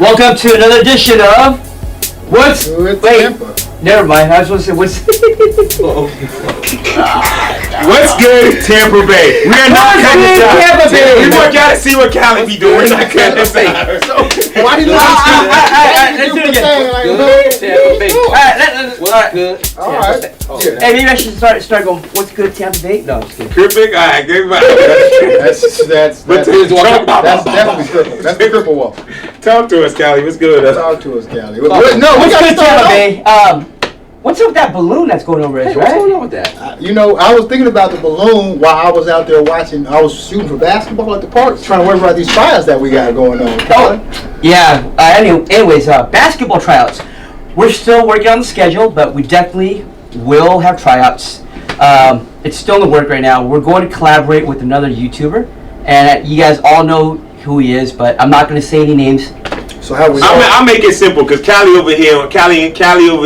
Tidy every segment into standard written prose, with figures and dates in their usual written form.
Welcome to another edition of What's Wait, Tampa. Never mind. I was supposed to say what's. What's good, Tampa Bay? We are not cutting this out. Tampa Bay. We want y'all to see what Cali be doing. We're not cutting this out. Why did you Let's do it again. Tampa Bay. What's good? Alright. Hey, maybe I should start going. What's good, Tampa Bay? No, I'm just kidding. Perfect. All right, goodbye. That's definitely triple. That's the triple walk. Talk to us, Cali. What's good? Talk to us, Callie. What's good, Tampa Bay? What's up with that balloon that's going over us, Hey, right? what's going on with that? I was thinking about the balloon while I was out there watching. I was shooting for basketball at the park, trying to work out these tryouts that we got going on. Oh, yeah. Anyways, basketball tryouts. We're still working on the schedule, but we definitely will have tryouts. It's still in the work right now. We're going to collaborate with another YouTuber, and you guys all know who he is, but I'm not going to say any names. So how we? I'll make it simple because Cali over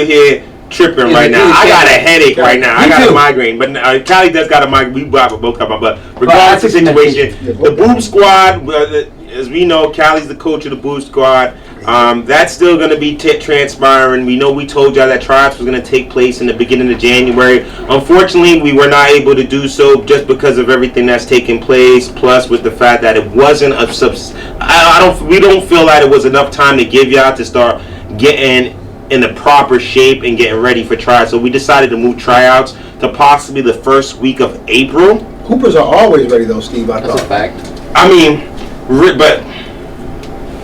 here tripping right now. I got a headache right now. I got a migraine, but Cali does got a migraine. We both got one, but regardless of the situation, the Boob Squad, as we know, Cali's the coach of the Boob Squad. That's still going to be transpiring. We know we told y'all that tryouts was going to take place in the beginning of January. Unfortunately, we were not able to do so just because of everything that's taking place. Plus, with the fact that it wasn't we don't feel that it was enough time to give y'all to start getting in the proper shape and getting ready for tryouts. So we decided to move tryouts to possibly the first week of April. Hoopers are always ready though, Steve. I That's thought. a fact. I mean, but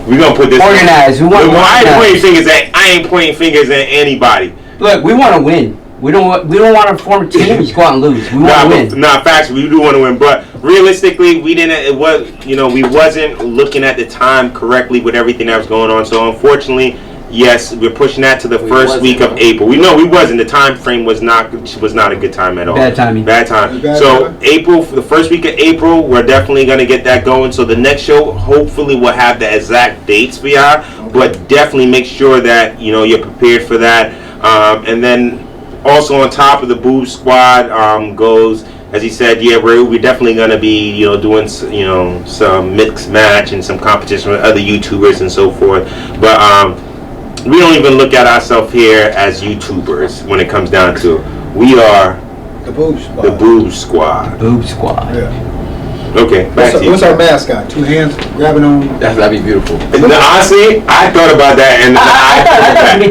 we're gonna put this Organized. I ain't pointing fingers at anybody. Look, we want to win. We don't want to form a team and just go out and lose. We want to win. Facts. We do want to win, but realistically, we wasn't looking at the time correctly with everything that was going on. So unfortunately, yes, we're pushing that to the first week of April. We wasn't. The time frame was not a good time at all. Bad timing. Bad time. So April, for the first week of April, we're definitely gonna get that going. So the next show, hopefully, we'll have the exact dates for y'all. But definitely make sure that you're prepared for that. And then also on top of the Boob Squad goes, as he said, we're definitely gonna be doing some mixed match and some competition with other YouTubers and so forth. But we don't even look at ourselves here as YouTubers when it comes down to it. We are The Boob Squad. the Boob Squad. Boob Squad. Yeah. Okay, back to you. What's our mascot? Two hands grabbing on. That'd be beautiful. Honestly, I thought about that, and I thought it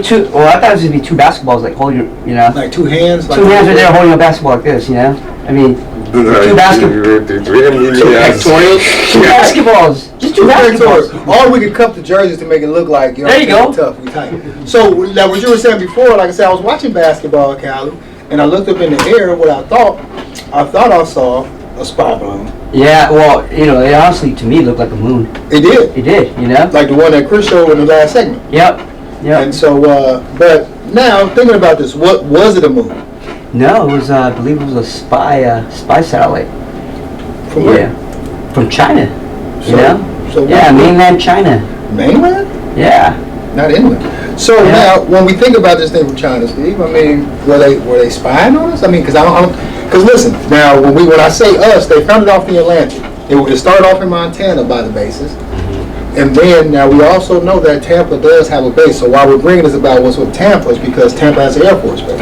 was going to be two basketballs, like holding, Like two hands. two hands right there holding a basketball like this, I mean, two basketballs. Just two basketballs. Or we could cup the jerseys to make it look like There you go. tough. We tight. So like what you were saying before, like I said, I was watching basketball, Cali, and I looked up in the air. What I thought I saw a spy balloon. Yeah, well, it honestly to me looked like a moon. It did. It did, Like the one that Chris showed in the last segment. Yep. And so, but now thinking about this, what was it a moon? No, it was I believe it was a spy satellite. From where? From China. So mainland China. Mainland? Yeah. Not inland. So now, when we think about this thing from China, Steve, I mean, were they spying on us? I mean, because listen, now when I say us, they found it off the Atlantic. It started off in Montana by the bases, and then now we also know that Tampa does have a base. So why we're bringing this about what's with Tampa is because Tampa has an Air Force base,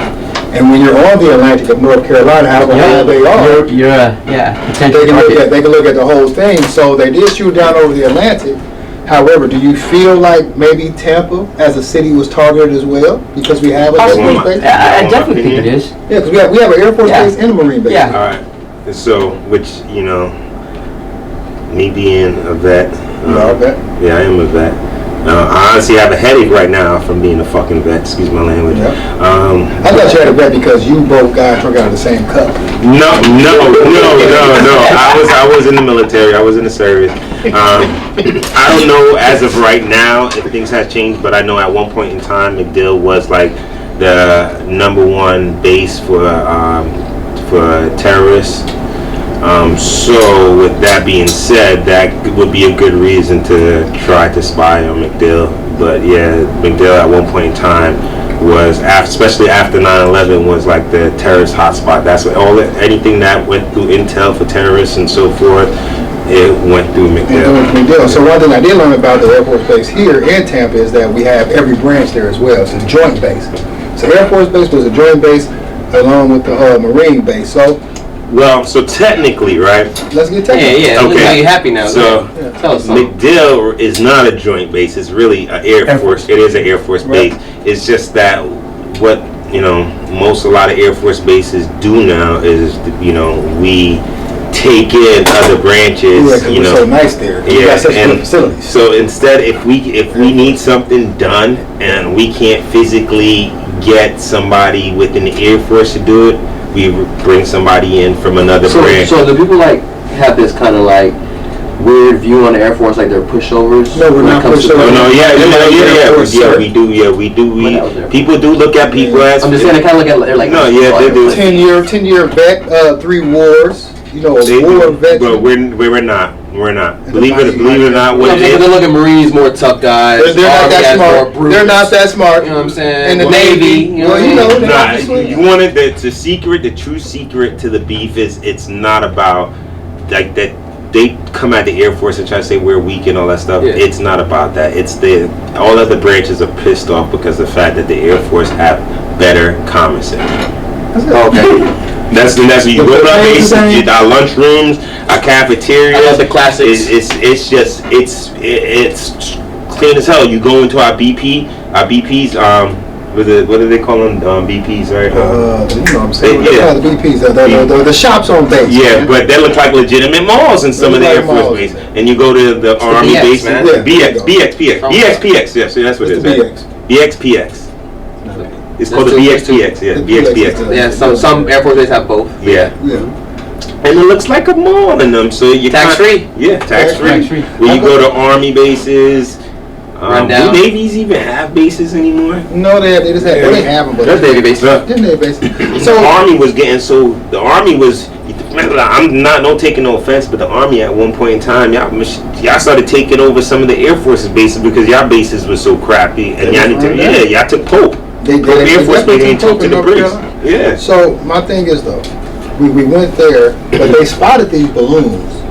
and when you're on the Atlantic of North Carolina, however high they are, potentially they can look at the whole thing. So they did shoot down over the Atlantic. However, do you feel like maybe Tampa as a city was targeted as well because we have an Air Force base? I definitely think it is. Yeah, because we have an Air Force base and a Marine base. Yeah. All right. So, me being a vet. I bet. Yeah, I am a vet. I honestly have a headache right now from being a fucking vet. Excuse my language. Yeah. I thought you had a vet because you both guys drank out of the same cup. No. I was in the military. I was in the service. I don't know as of right now if things have changed, but I know at one point in time MacDill was like the #1 base for terrorists. So with that being said, that would be a good reason to try to spy on MacDill. But yeah, MacDill at one point in time was, especially after 9/11, was like the terrorist hotspot. That's what anything that went through intel for terrorists and so forth. it went through McDill. So one thing I did learn about the Air Force Base here in Tampa is that we have every branch there as well. It's a joint base. So Air Force Base was a joint base along with the Marine base. So technically, right? Let's get technical. Yeah. Okay. Look how you happy now. So tell us something. McDill is not a joint base. It's really an Air Force. It is an Air Force base. It's just that what a lot of Air Force bases do now is we take in other branches. It's so nice there. We got such good facilities. So instead, if we need something done and we can't physically get somebody within the Air Force to do it, we bring somebody in from another branch. So do people have this kind of weird view on the Air Force, like they're pushovers? No, we're not pushovers. We do. People do look at people as. I'm just saying, they kind of look at they're like. No, yeah, they do. 10-year vet, 3 wars. A war vet. But we're not. We're not. Believe it or not, what it They is. look at Marines more tough guys. They're not that smart. They're not that smart. You know what I'm saying? And the Navy. You wanted the secret, the true secret to the beef is it's not about that. They come at the Air Force and try to say we're weak and all that stuff. Yeah. It's not about that. It's all other branches are pissed off because of the fact that the Air Force have better common sense. Okay. That's what you go to our bases, our lunch rooms, our cafeterias. I love the classics. It's clean as hell. You go into our BPs, what do they call them? BPs, right? You know what I'm saying? The BPs, the shops on base. Yeah, man. but they look like legitimate malls in some of the Air Force bases. And you go to the Army bases. BXPX. Yes, that's what it is. BXPX. It's called the BXPX. Yeah, BXPX. Yeah, some Air Force bases have both. Yeah. And it looks like a mall in them, so you tax free. Yeah, tax free. When you go to Army bases, do Navies even have bases anymore? No, they just have. They have them, but there's Navy bases. So the Army was getting The Army was. I'm not taking no offense, but the Army at one point in time, y'all started taking over some of the Air Force's bases because y'all bases were so crappy, and y'all took Pope. Air Force Base ain't took to the bricks. Yeah. So my thing is though, we went there, but they spotted these balloons,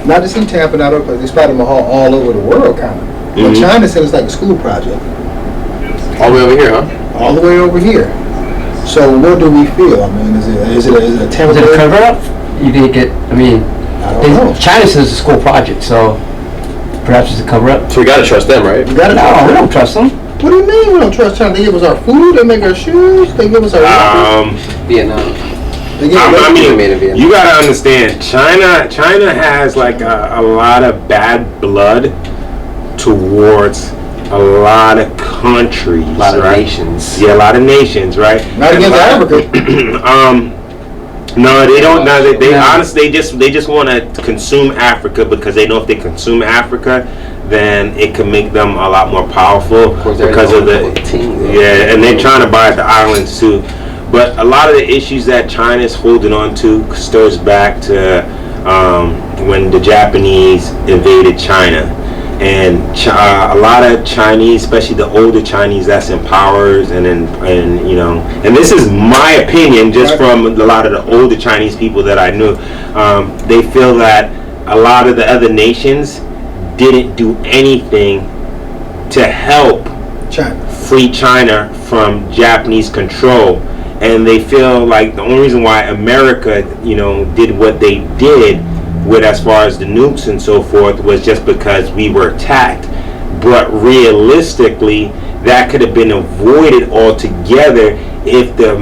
not just in Tampa, but they spotted them all over the world, kind of. But China said it's like a school project. All the way over here, huh? All the way over here. So what do we feel? I mean, is it a temporary? Is it a cover up? You think I don't know. China says it's a school project, so perhaps it's a cover up. So we gotta trust them, right? We don't trust them. What do you mean we don't trust China? They give us our food, they make our shoes, they give us our Vietnam. You gotta understand, China has a lot of bad blood towards a lot of countries, a lot of nations. Yeah, a lot of nations, right? Not against Africa. No, they don't. No, they honestly they just want to consume Africa because they know if they consume Africa, then it can make them a lot more powerful because of the and they're trying to buy the islands too. But a lot of the issues that China is holding on to stirs back to when the Japanese invaded China. And a lot of Chinese, especially the older Chinese that's in powers, and this is my opinion, just from a lot of the older Chinese people that I knew, they feel that a lot of the other nations didn't do anything to help free China from Japanese control, and they feel like the only reason why America, did what they did with as far as the nukes and so forth was just because we were attacked. But realistically, that could have been avoided altogether if the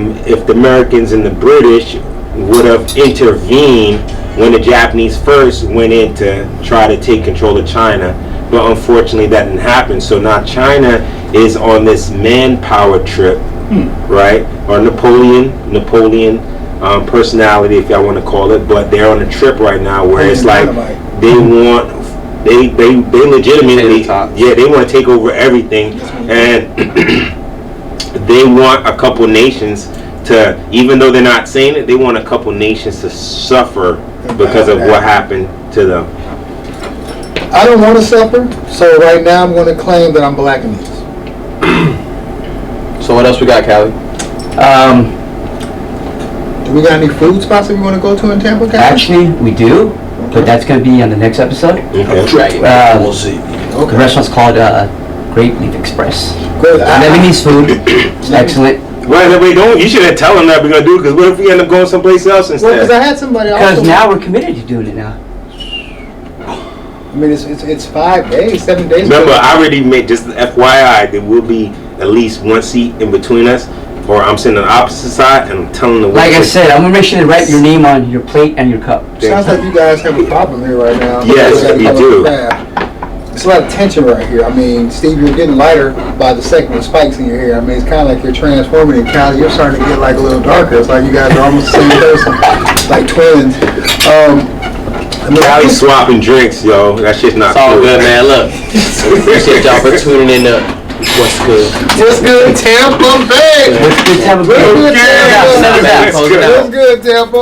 Americans and the British would have intervened when the Japanese first went in to try to take control of China. But unfortunately that didn't happen. So now China is on this manpower trip, right? Or Napoleon personality, if y'all want to call it, but they're on a trip right now where it's like they legitimately, they want to take over everything, and they want a couple nations to, even though they're not saying it, they want a couple nations to suffer because of what happened to them. I don't want to suffer, so right now I'm going to claim that I'm black in these. So what else we got, Callie? Do we got any food spots that we want to go to in Tampa, Callie? Actually, we do. but that's going to be on the next episode. Okay. We'll see. The restaurant's called Great Leaf Express. Good. Lebanese food. It's excellent. Well, we don't. You should have tell them that we're gonna do it. Because what if we end up going someplace else Well, because instead? I had somebody Because also. now we're committed to doing it now. I mean, it's 5 days, 7 days. Remember, I already made just FYI. There will be at least one seat in between us, or I'm sitting on the opposite side and I'm telling the. Like I said, I'm going to make sure to write your name on your plate and your cup. Sounds like you guys have a problem here right now. Yes, You guys we have a do. crowd. It's a lot of tension right here. I mean, Steve, you're getting lighter by the second with spikes in your hair. I mean, it's kind of like you're transforming, and Callie, you're starting to get like a little darker. It's like you guys are almost the same person, like twins. I mean, Cali swapping drinks, yo. That shit's not It's all cool. good, man. Look, appreciate y'all for tuning in to What's Good. what's good, Tampa Bay? What's good, Tampa Bay? What's good, Send it out, Tampa? send it out. What's good, Tampa?